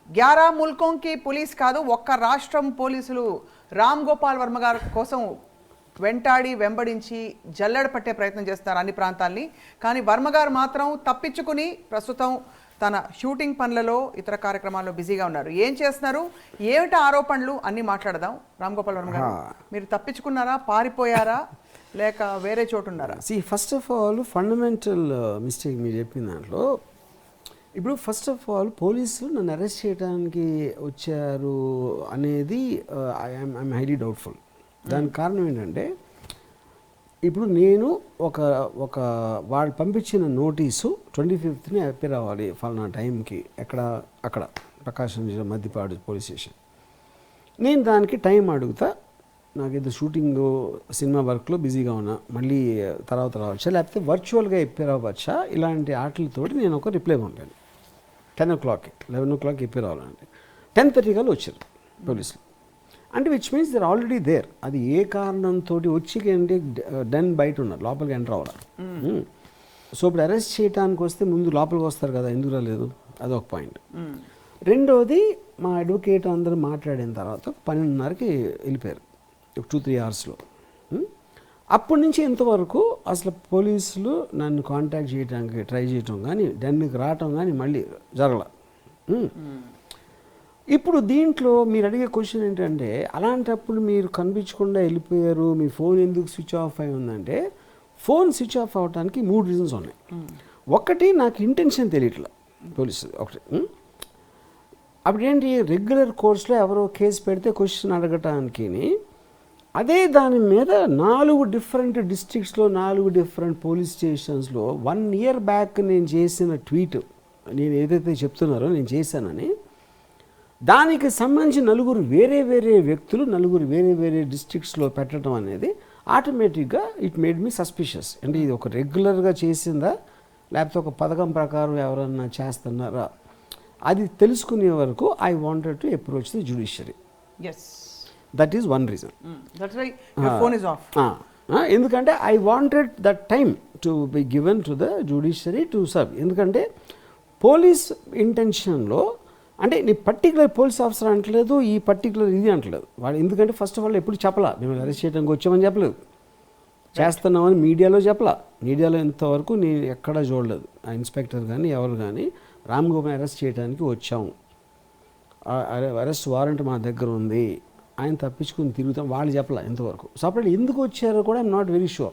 11 ముల్కోं की पुलिस కాదు, ఒక్క రాష్ట్రం పోలీసులు రామ్ గోపాల్ వర్మ గారి కోసం వెంబడించి జల్లెడ పట్టే ప్రయత్నం చేస్తున్నారు అన్ని ప్రాంతాల్ని. కానీ వర్మ గారు మాత్రం తప్పించుకుని ప్రస్తుతం తన షూటింగ్ పనులలో ఇతర కార్యక్రమాల్లో బిజీగా ఉన్నారు. ఏం చేస్తున్నారు, ఏమిటి ఆరోపణలు అన్నీ మాట్లాడదాం. రామ్ గోపాల్ వర్మ గారు, మీరు తప్పించుకున్నారా, పారిపోయారా, లేక వేరే చోటు ఉన్నారా? First of all fundamental mistake మీరు చెప్పిన దాంట్లో, ఇప్పుడు ఫస్ట్ ఆఫ్ ఆల్ పోలీసులు నన్ను అరెస్ట్ చేయడానికి వచ్చారు అనేది ఐఎమ్ హైలీ డౌట్ఫుల్. దానికి కారణం ఏంటంటే, ఇప్పుడు నేను ఒక వాళ్ళు పంపించిన నోటీసు 25th అప్పేర్ అవ్వాలి ఫలానా టైంకి, అక్కడ ప్రకాశం జిల్లా మద్దిపాడు పోలీస్ స్టేషన్. నేను దానికి టైం అడుగుతా, నాకేదో షూటింగ్ సినిమా వర్క్లో బిజీగా ఉన్నా, మళ్ళీ తర్వాత రావచ్చా, లేకపోతే వర్చువల్గా ఎప్పేర్ అవ్వచ్చా, ఇలాంటి ఆటలతోటి నేను ఒక రిప్లై పంపాను. 10 o'clock 11 o'clock ఎప్పేర్ అవ్వాలంటే 10:30 కల్లా వచ్చారు పోలీసులు. అంటే which means they're already there. అది ఏ కారణంతో వచ్చి అంటే డన్ బయట ఉన్నారు, లోపలికి ఎంటర్ అవ్వాలి. సో ఇప్పుడు అరెస్ట్ చేయడానికి వస్తే ముందు లోపలికి వస్తారు కదా, ఎందుకు రాలేదు, అదొక పాయింట్. రెండోది, మా అడ్వకేట్ అందరూ మాట్లాడిన తర్వాత 12:30కి వెళ్ళిపోయారు, 2-3 అవర్స్లో. అప్పటి నుంచి ఇంతవరకు అసలు పోలీసులు నన్ను కాంటాక్ట్ చేయడానికి ట్రై చేయటం కానీ, డెన్కి రావటం కానీ మళ్ళీ జరగల. ఇప్పుడు దీంట్లో మీరు అడిగే క్వశ్చన్ ఏంటంటే, అలాంటప్పుడు మీరు కనిపించకుండా వెళ్ళిపోయారు, మీ ఫోన్ ఎందుకు స్విచ్ ఆఫ్ అయి ఉందంటే, ఫోన్ స్విచ్ ఆఫ్ అవడానికి 3 రీజన్స్ ఉన్నాయి. ఒకటి, నాకు ఇంటెన్షన్ తెలియట్లా పోలీసు ఒకటి. అప్పుడేంటి, రెగ్యులర్ కోర్స్లో ఎవరో కేసు పెడితే క్వశ్చన్ అడగటానికి, అదే దాని మీద 4 డిఫరెంట్ డిస్ట్రిక్ట్స్లో 4 డిఫరెంట్ పోలీస్ స్టేషన్స్లో 1 year బ్యాక్ నేను చేసిన ట్వీట్, నేను ఏదైతే చెప్తున్నారో నేను చేశానని, దానికి సంబంధించి 4 వేరే వేరే వ్యక్తులు 4 వేరే వేరే డిస్ట్రిక్ట్స్లో పెట్టడం అనేది ఆటోమేటిక్గా ఇట్ మేడ్ మీ సస్పిషియస్. అంటే ఇది ఒక రెగ్యులర్గా చేసిందా, లేకపోతే ఒక పథకం ప్రకారం ఎవరన్నా చేస్తున్నారా, అది తెలుసుకునే వరకు I wanted to approach the judiciary. That is one reason. ఎందుకంటే I wanted that time to be given to the judiciary to serve. ఎందుకంటే పోలీస్ ఇంటెన్షన్లో అంటే నీ పర్టికులర్ పోలీస్ ఆఫీసర్ అంటలేదు, ఈ పర్టికులర్ ఇది అంటలేదు వాళ్ళు. ఎందుకంటే ఫస్ట్ ఆఫ్ ఆల్ ఎప్పుడు చెప్పలా, మేము అరెస్ట్ చేయడానికి వచ్చామని చెప్పలేదు, చేస్తున్నామని మీడియాలో చెప్పలా. మీడియాలో ఇంతవరకు నేను ఎక్కడా చూడలేదు, ఆ ఇన్స్పెక్టర్ కానీ ఎవరు కానీ రామ్ గోపాల్ అరెస్ట్ చేయడానికి వచ్చాము, అరెస్ట్ వారెంట్ మా దగ్గర ఉంది, ఆయన తప్పించుకుని తిరుగుతాం, వాళ్ళు చెప్పలా ఇంతవరకు. సో అప్పుడు ఎందుకు వచ్చారో కూడా ఐఎమ్ నాట్ వెరీ షూర్.